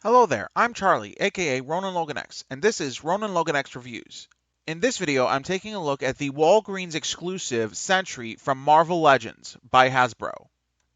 Hello there, I'm Charlie, aka Ronan Logan X, and this is Ronan Logan X Reviews. In this video, I'm taking a look at the Walgreens exclusive Sentry from Marvel Legends by Hasbro.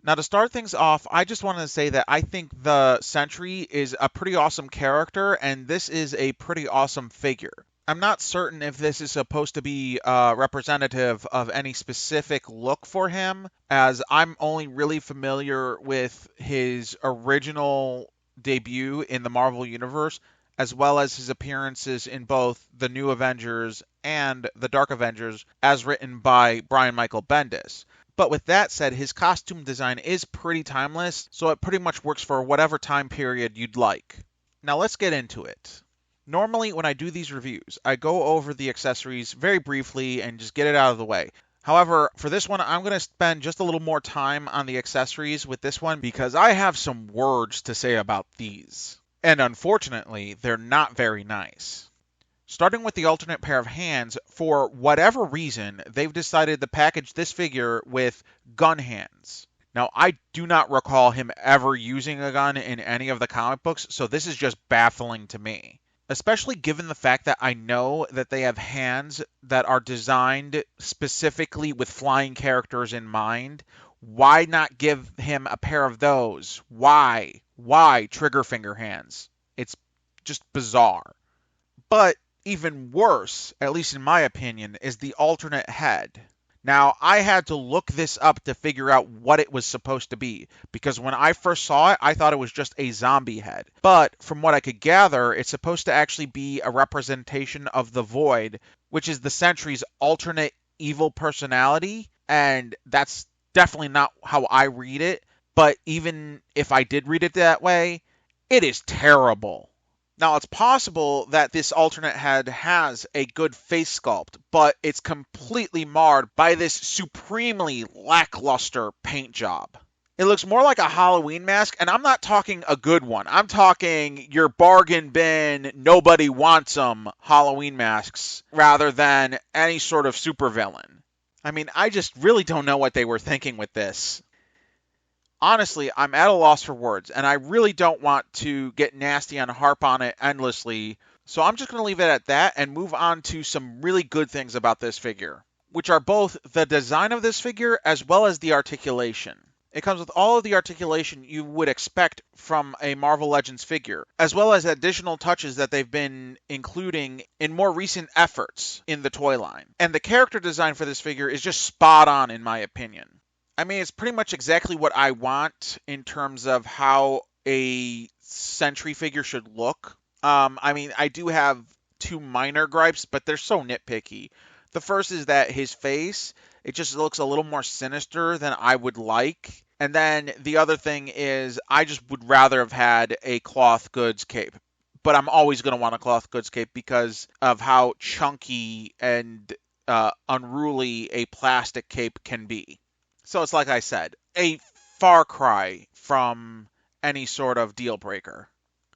Now, to start things off, I just wanted to say that I think the Sentry is a pretty awesome character, and this is a pretty awesome figure. I'm not certain if this is supposed to be representative of any specific look for him, as I'm only really familiar with his original debut in the Marvel Universe, as well as his appearances in both the New Avengers and the Dark Avengers, as written by Brian Michael Bendis. But with that said, his costume design is pretty timeless, so it pretty much works for whatever time period you'd like. Now let's get into it. Normally, when I do these reviews, I go over the accessories very briefly and just get it out of the way. However, for this one, I'm going to spend just a little more time on the accessories with this one because I have some words to say about these. And unfortunately, they're not very nice. Starting with the alternate pair of hands, for whatever reason, they've decided to package this figure with gun hands. Now, I do not recall him ever using a gun in any of the comic books, so this is just baffling to me. Especially given the fact that I know that they have hands that are designed specifically with flying characters in mind. Why not give him a pair of those? Why? Why trigger finger hands? It's just bizarre. But even worse, at least in my opinion, is the alternate head. Now, I had to look this up to figure out what it was supposed to be, because when I first saw it, I thought it was just a zombie head. But from what I could gather, it's supposed to actually be a representation of the Void, which is the Sentry's alternate evil personality, and that's definitely not how I read it. But even if I did read it that way, it is terrible. Now, it's possible that this alternate head has a good face sculpt, but it's completely marred by this supremely lackluster paint job. It looks more like a Halloween mask, and I'm not talking a good one. I'm talking your bargain bin, nobody wants them Halloween masks, rather than any sort of supervillain. I mean, I just really don't know what they were thinking with this. Honestly, I'm at a loss for words, and I really don't want to get nasty and harp on it endlessly, so I'm just going to leave it at that and move on to some really good things about this figure, which are both the design of this figure as well as the articulation. It comes with all of the articulation you would expect from a Marvel Legends figure, as well as additional touches that they've been including in more recent efforts in the toy line. And the character design for this figure is just spot on, in my opinion. I mean, it's pretty much exactly what I want in terms of how a Sentry figure should look. I mean, I do have two minor gripes, but they're so nitpicky. The first is that his face, it just looks a little more sinister than I would like. And then the other thing is I just would rather have had a cloth goods cape. But I'm always going to want a cloth goods cape because of how chunky and unruly a plastic cape can be. So it's like I said, a far cry from any sort of deal breaker.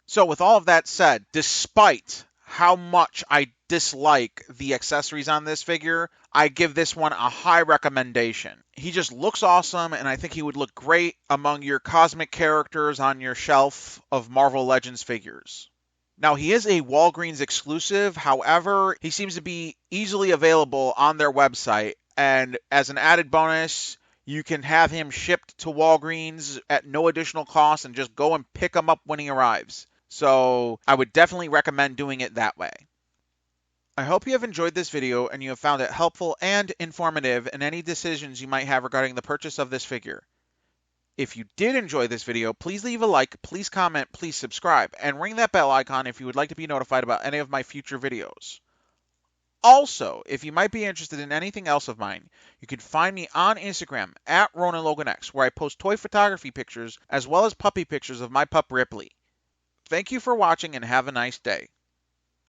So with all of that said, despite how much I dislike the accessories on this figure, I give this one a high recommendation. He just looks awesome, and I think he would look great among your cosmic characters on your shelf of Marvel Legends figures. Now, he is a Walgreens exclusive, however, he seems to be easily available on their website, and as an added bonus, you can have him shipped to Walgreens at no additional cost and just go and pick him up when he arrives. So I would definitely recommend doing it that way. I hope you have enjoyed this video and you have found it helpful and informative in any decisions you might have regarding the purchase of this figure. If you did enjoy this video, please leave a like, please comment, please subscribe, and ring that bell icon if you would like to be notified about any of my future videos. Also, if you might be interested in anything else of mine, you can find me on Instagram at RonanLoganX, where I post toy photography pictures as well as puppy pictures of my pup Ripley. Thank you for watching and have a nice day.